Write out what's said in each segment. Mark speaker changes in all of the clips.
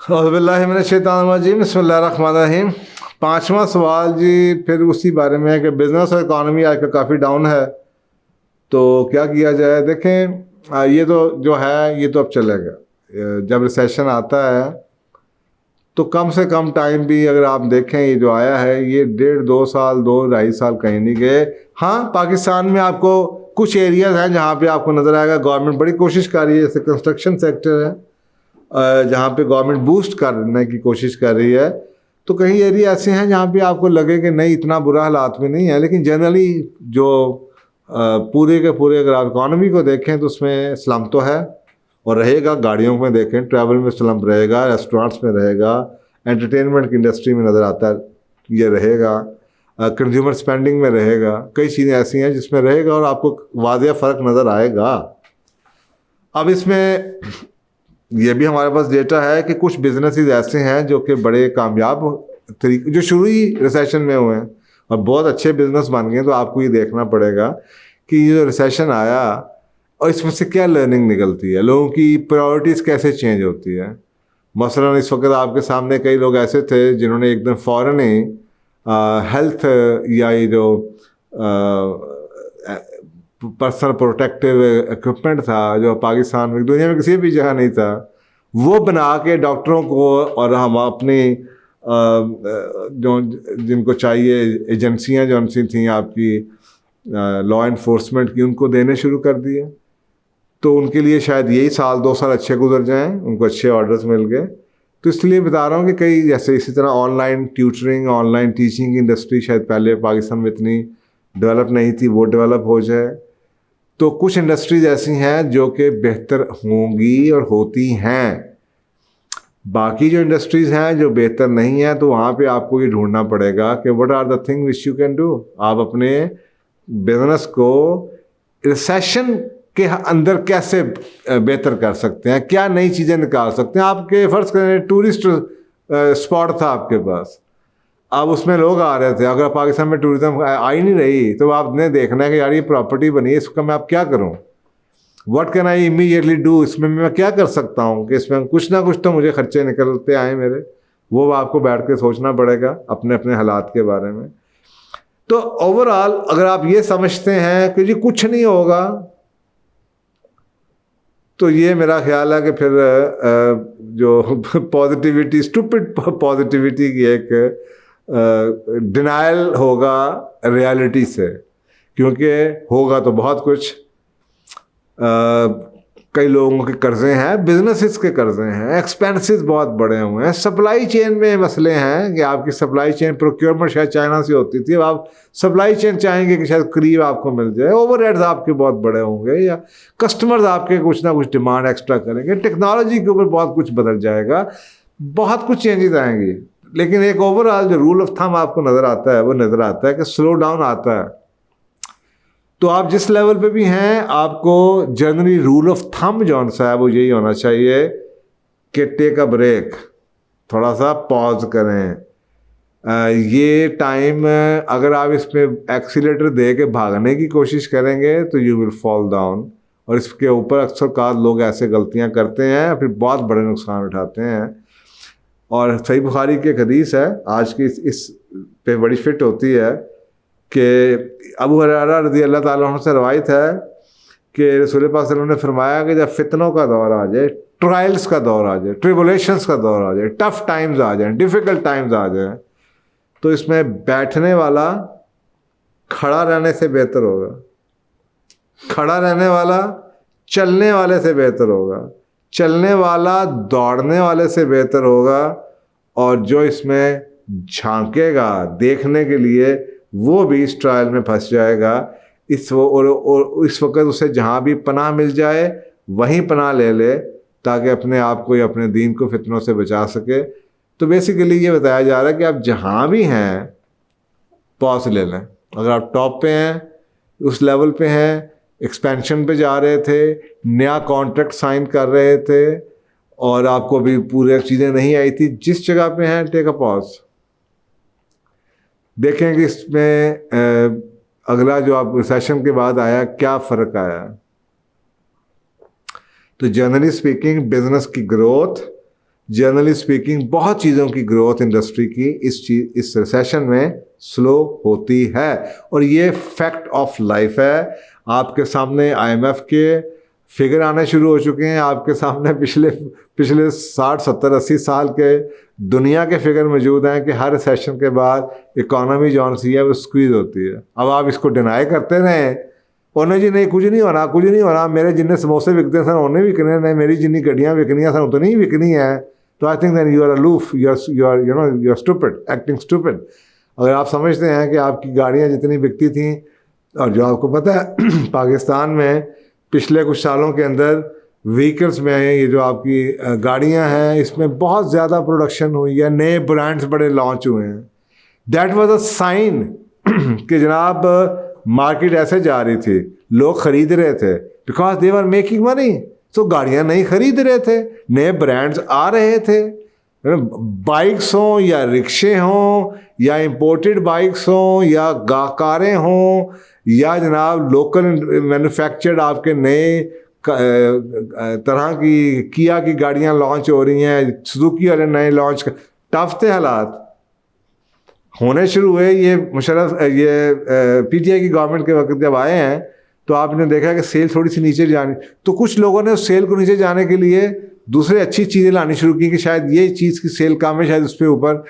Speaker 1: औज़ुबिल्लाहिमिनश्शैतानिर्रजीम बिस्मिल्लाहिर्रहमानिर्रहीम। पांचवा सवाल जी फिर उसी बारे में है कि बिज़नेस और इकॉनमी आजकल काफ़ी डाउन है, तो क्या किया जाए। देखें, ये तो जो है ये तो अब चलेगा। जब रिसेशन आता है तो कम से कम टाइम भी अगर आप देखें, ये जो आया है ये 1.5-2 साल, 2-2.5 साल कहीं नहीं गए। हाँ, पाकिस्तान में आपको कुछ एरियाज़ हैं जहाँ पे आपको नज़र आएगा गवर्नमेंट बड़ी कोशिश कर रही है, जैसे कंस्ट्रक्शन सेक्टर है जहाँ पे गवर्नमेंट बूस्ट करने की कोशिश कर रही है। तो कई एरिया ऐसे हैं जहाँ पे आपको लगे कि नहीं इतना बुरा हालात में नहीं है, लेकिन जनरली जो पूरे के पूरे अगर आप इकॉनमी को देखें तो उसमें स्लम तो है और रहेगा। गाड़ियों में देखें, ट्रैवल में स्लम रहेगा, रेस्टोरेंट्स में रहेगा, एंटरटेनमेंट की इंडस्ट्री में नज़र आता है ये रहेगा, कंज्यूमर स्पेंडिंग में रहेगा। कई चीज़ें ऐसी हैं जिसमें रहेगा और आपको वाज़ेह फ़र्क नज़र आएगा। अब इसमें ये भी हमारे पास डेटा है कि कुछ बिजनेसेस ऐसे हैं जो कि बड़े कामयाब तरीके जो शुरू ही रिसेशन में हुए हैं और बहुत अच्छे बिजनेस बन गए। तो आपको ये देखना पड़ेगा कि ये जो रिसेशन आया और इसमें से क्या लर्निंग निकलती है, लोगों की प्रायोरिटीज़ कैसे चेंज होती है। मसलन इस वक्त आपके सामने कई लोग ऐसे थे जिन्होंने एकदम फ़ौरन ही हेल्थ या ये जो पर्सनल प्रोटेक्टिव इक्विपमेंट था जो पाकिस्तान में दुनिया में किसी भी जगह नहीं था, वो बना के डॉक्टरों को और हम अपनी जो जिनको चाहिए एजेंसियां जो सी थी आपकी लॉ इन्फोर्समेंट की, उनको देने शुरू कर दिए। तो उनके लिए शायद यही 1-2 साल अच्छे गुजर जाएं, उनको अच्छे ऑर्डर्स मिल गए। तो इसलिए बता रहा हूँ कि कई जैसे इसी तरह ऑनलाइन ट्यूटरिंग, ऑनलाइन टीचिंग की इंडस्ट्री शायद पहले पाकिस्तान में इतनी डेवलप नहीं थी, वो डेवलप हो जाए। तो कुछ इंडस्ट्रीज ऐसी हैं जो कि बेहतर होंगी और होती हैं। बाकी जो इंडस्ट्रीज़ हैं जो बेहतर नहीं हैं, तो वहाँ पे आपको ये ढूंढना पड़ेगा कि what are the thing which you can do. आप अपने बिजनेस को रिसेशन के अंदर कैसे बेहतर कर सकते हैं, क्या नई चीज़ें निकाल सकते हैं। आपके फ़र्ज़ करें टूरिस्ट स्पॉट था आपके पास, अब उसमें लोग आ रहे थे, अगर पाकिस्तान में टूरिज्म आ ही नहीं रही तो आपने देखना है कि यार ये प्रॉपर्टी बनी है, इसका मैं अब क्या करूं, what can I immediately do, इसमें मैं क्या कर सकता हूं कि इसमें कुछ ना कुछ तो मुझे खर्चे निकलते आए मेरे। वो आपको बैठ के सोचना पड़ेगा अपने अपने हालात के बारे में। तो ओवरऑल अगर आप ये समझते हैं कि जी कुछ नहीं होगा, तो ये मेरा ख्याल है कि फिर जो पॉजिटिविटी, स्टूपिड पॉजिटिविटी की एक डिनायल होगा रियलिटी से, क्योंकि होगा तो बहुत कुछ। कई लोगों के कर्जे हैं, बिजनेसेस के कर्जे हैं, एक्सपेंसेस बहुत बड़े हुए हैं, सप्लाई चेन में मसले हैं कि आपकी सप्लाई चेन प्रोक्योरमेंट शायद चाइना से होती थी, अब आप सप्लाई चेन चाहेंगे कि शायद करीब आपको मिल जाए। ओवरहेड्स आपके बहुत बड़े होंगे या कस्टमर्स आपके कुछ ना कुछ डिमांड एक्स्ट्रा करेंगे। टेक्नोलॉजी के ऊपर बहुत कुछ बदल जाएगा, बहुत कुछ चेंजेस आएंगी। लेकिन एक ओवरऑल जो रूल ऑफ थंब आपको नज़र आता है वो नज़र आता है कि स्लो डाउन आता है। तो आप जिस लेवल पे भी हैं, आपको जनरली रूल ऑफ थंब जौन सा है वो यही होना चाहिए कि टेक अ ब्रेक, थोड़ा सा पॉज करें। ये टाइम अगर आप इस पर एक्सीलेटर दे के भागने की कोशिश करेंगे तो यू विल फॉल डाउन। और इसके ऊपर अक्सर कार लोग ऐसे गलतियां करते हैं, फिर बहुत बड़े नुकसान उठाते हैं। और सही बुखारी की एक हदीस है, आज की इस पे बड़ी फिट होती है कि अबू हुरैरा रज़ी अल्लाह ताला अन्हु से रवायत है कि रसूल पाक सल्लल्लाहु अलैहि वसल्लम ने फरमाया कि जब फितनों का दौर आ जाए, ट्रायल्स का दौर आ जाए, ट्रिबुलेशंस का दौर आ जाए, टफ टाइम्स आ जाए, डिफ़िकल्ट टाइम्स आ जाए, तो इसमें बैठने वाला खड़ा रहने से बेहतर होगा, खड़ा रहने वाला चलने वाले से बेहतर होगा, चलने वाला दौड़ने वाले से बेहतर होगा, और जो इसमें झांकेगा देखने के लिए वो भी इस ट्रायल में फंस जाएगा। इस वक्त उसे जहाँ भी पनाह मिल जाए वहीं पनाह ले ले, ताकि अपने आप को या अपने दीन को फितनों से बचा सके। तो बेसिकली ये बताया जा रहा है कि आप जहाँ भी हैं पॉज ले लें। अगर आप टॉप पे हैं, उस लेवल पे हैं, एक्सपेंशन पे जा रहे थे, नया कॉन्ट्रैक्ट साइन कर रहे थे और आपको भी पूरी चीज़ें नहीं आई थी, जिस जगह पे हैं टेक अ पॉज, देखें कि इसमें अगला जो आप सेशन के बाद आया क्या फ़र्क आया। तो जनरली स्पीकिंग बिजनेस की ग्रोथ जनरली स्पीकिंग बहुत चीज़ों की ग्रोथ इंडस्ट्री की इस रिसेशन में स्लो होती है, और ये फैक्ट ऑफ लाइफ है। आपके सामने IMF के फिगर आने शुरू हो चुके हैं, आपके सामने पिछले 60 70 80 साल के दुनिया के फिगर मौजूद हैं कि हर रिसेशन के बाद इकोनॉमी जो सी है वो स्क्वीज होती है। अब आप इसको डिनाई करते रहें, उन्हें जी नहीं कुछ नहीं होना, मेरे जिन्ने समोसे विकते सन उन्हें विकने ने, मेरी जिन्नी गड्डियाँ विकनियाँ सन उतनी ही विकनी है, तो I think that you are aloof, you are stupid, acting stupid. अगर आप समझते हैं कि आपकी गाड़ियाँ जितनी बिकती थी, और जो आपको पता है पाकिस्तान में पिछले कुछ सालों के अंदर व्हीकल्स में ये जो आपकी गाड़ियाँ हैं इसमें बहुत ज़्यादा प्रोडक्शन हुई है, नए ब्रांड्स बड़े लॉन्च हुए हैं। दैट वाज अ साइन कि जनाब मार्केट ऐसे जा रही थी, लोग खरीद रहे थे because they were making money. तो गाड़ियाँ नहीं खरीद रहे थे, नए ब्रांड्स आ रहे थे, बाइक्स हों या रिक्शे हों या इंपोर्टेड बाइक्स हों या कारें हों या जनाब लोकल मैन्युफैक्चर्ड आपके नए तरह की किया की गाड़ियाँ लॉन्च हो रही हैं, सुजुकी वाले नए लॉन्च, टफ थे हालात होने शुरू हुए। ये मुशर्रफ PTI की गवर्नमेंट के वक्त जब आए हैं तो आपने देखा कि सेल थोड़ी सी नीचे जानी, तो कुछ लोगों ने उस सेल को नीचे जाने के लिए दूसरे अच्छी चीज़ें लानी शुरू की कि शायद ये चीज़ की सेल कम है, शायद उस पर ऊपर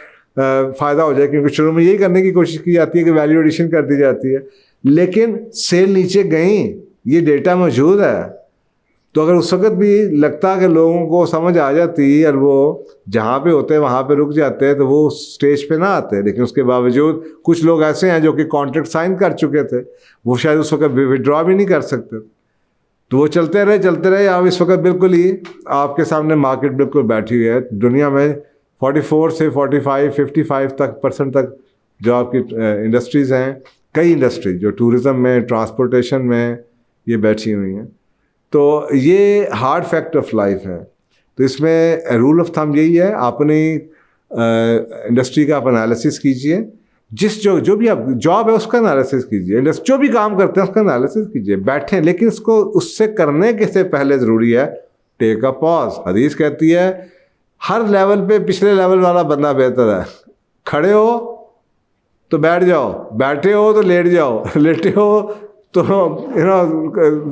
Speaker 1: फ़ायदा हो जाए, क्योंकि शुरू में यही करने की कोशिश की जाती है कि वैल्यू एडिशन कर दी जाती है, लेकिन सेल नीचे गई, ये डेटा मौजूद है। तो अगर उस वक्त भी लगता कि लोगों को समझ आ जाती और वो जहाँ पे होते हैं वहाँ पे रुक जाते हैं तो वो स्टेज पे ना आते, लेकिन उसके बावजूद कुछ लोग ऐसे हैं जो कि कॉन्ट्रैक्ट साइन कर चुके थे, वो शायद उस वक्त विड्रॉ भी नहीं कर सकते, तो वो चलते रहे। अब इस वक्त बिल्कुल ही आपके सामने मार्केट बिल्कुल बैठी हुई है। दुनिया में 44 से 45-55 तक जो आपकी इंडस्ट्रीज़ हैं, कई इंडस्ट्री जो टूरिज़्म में, ट्रांसपोर्टेशन में ये बैठी हुई हैं। तो ये हार्ड फैक्ट ऑफ लाइफ है। तो इसमें रूल ऑफ थंब यही है, अपनी इंडस्ट्री का आप एनालिसिस कीजिए, जो भी आप जॉब है उसका एनालिसिस कीजिए, जो भी काम करते हैं उसका एनालिसिस कीजिए, बैठें, लेकिन इसको उससे करने के से पहले ज़रूरी है टेक अ पॉज। हदीस कहती है हर लेवल पे पिछले लेवल वाला बंदा बेहतर है। खड़े हो तो बैठ जाओ, बैठे हो तो लेट जाओ, लेटे हो तो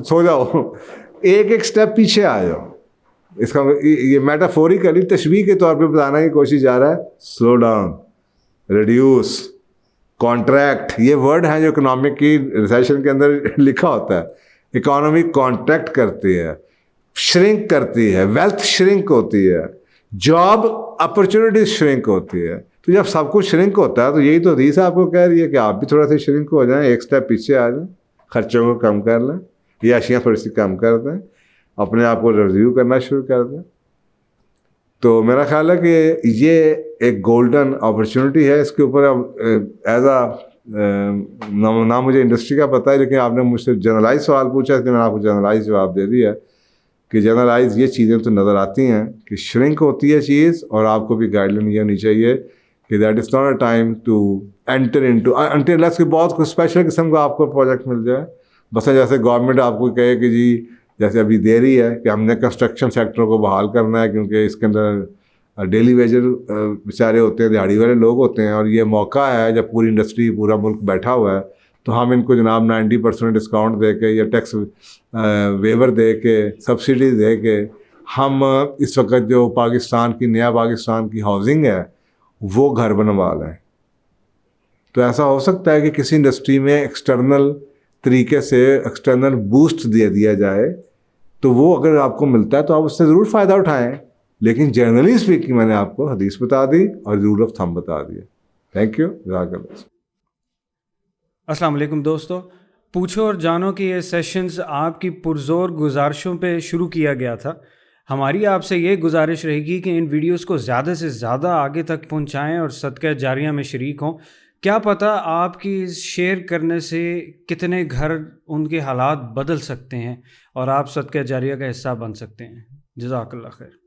Speaker 1: सो जाओ, एक स्टेप पीछे आ जाओ। इसका ये मेटाफोरिकली तशबीह के तौर पे बताने की कोशिश जा रहा है। स्लो डाउन, रिड्यूस, कॉन्ट्रैक्ट, ये वर्ड हैं जो इकोनॉमिक की रिसेशन के अंदर लिखा होता है। इकोनॉमी कॉन्ट्रैक्ट करती है, श्रिंक करती है, वेल्थ श्रिंक होती है, जॉब अपॉर्चुनिटीज श्रिंक होती है। तो जब सब कुछ श्रिंक होता है तो यही तो हदीस आपको कह रही है कि आप भी थोड़ा सा श्रिंक हो जाएं, एक स्टेप पीछे आ जाएं, खर्चों को कम कर लें, ये अशियाँ थोड़ी सी कम कर दें, अपने आप को रिव्यू करना शुरू कर दें। तो मेरा ख्याल है कि ये एक गोल्डन अपॉर्चुनिटी है। इसके ऊपर अब एज आ ना मुझे इंडस्ट्री का पता है, लेकिन आपने मुझसे जनरलाइज सवाल पूछा इसलिए मैंने आपको जनरलाइज जवाब दे दिया कि जनरलाइज ये चीज़ें तो नज़र आती हैं कि श्रिंक होती है चीज़, और आपको भी गाइडलाइन ये होनी चाहिए कि that is not a time to enter into until unless कि बहुत कुछ स्पेशल किस्म का आपको प्रोजेक्ट मिल जाए। बस जैसे गवर्नमेंट आपको कहे कि जी जैसे अभी दे रही है कि हमने कंस्ट्रक्शन सेक्टर को बहाल करना है, क्योंकि इसके अंदर डेली वेजर बेचारे होते हैं, दिहाड़ी वाले लोग होते हैं, और ये मौका है जब पूरी इंडस्ट्री पूरा मुल्क बैठा हुआ है तो हम इनको जनाब 90% डिस्काउंट दे के या टैक्स वेवर दे के, सब्सिडी दे के हम इस वक्त जो पाकिस्तान की नया पाकिस्तान की हाउसिंग है वो घर बनवा लें। तो ऐसा हो सकता है कि किसी इंडस्ट्री में एक्सटर्नल तरीके से एक्सटर्नल बूस्ट दे दिया जाए, तो वो अगर आपको मिलता है तो आप उससे ज़रूर फ़ायदा उठाएं। लेकिन जनरली स्पीकिंग मैंने आपको हदीस बता दी और रूल ऑफ थंब बता दिया। Thank you.
Speaker 2: अस्सलाम वालेकुम दोस्तों, पूछो और जानो कि ये सेशंस आपकी पुरजोर गुजारिशों पे शुरू किया गया था। हमारी आपसे ये गुजारिश रहेगी कि इन वीडियोस को ज़्यादा से ज़्यादा आगे तक पहुंचाएं और सदका जारिया में शरीक हों। क्या पता आपकी शेयर करने से कितने घर उनके हालात बदल सकते हैं और आप सदका जारिया का हिस्सा बन सकते हैं। जज़ाकल्लाह खैर।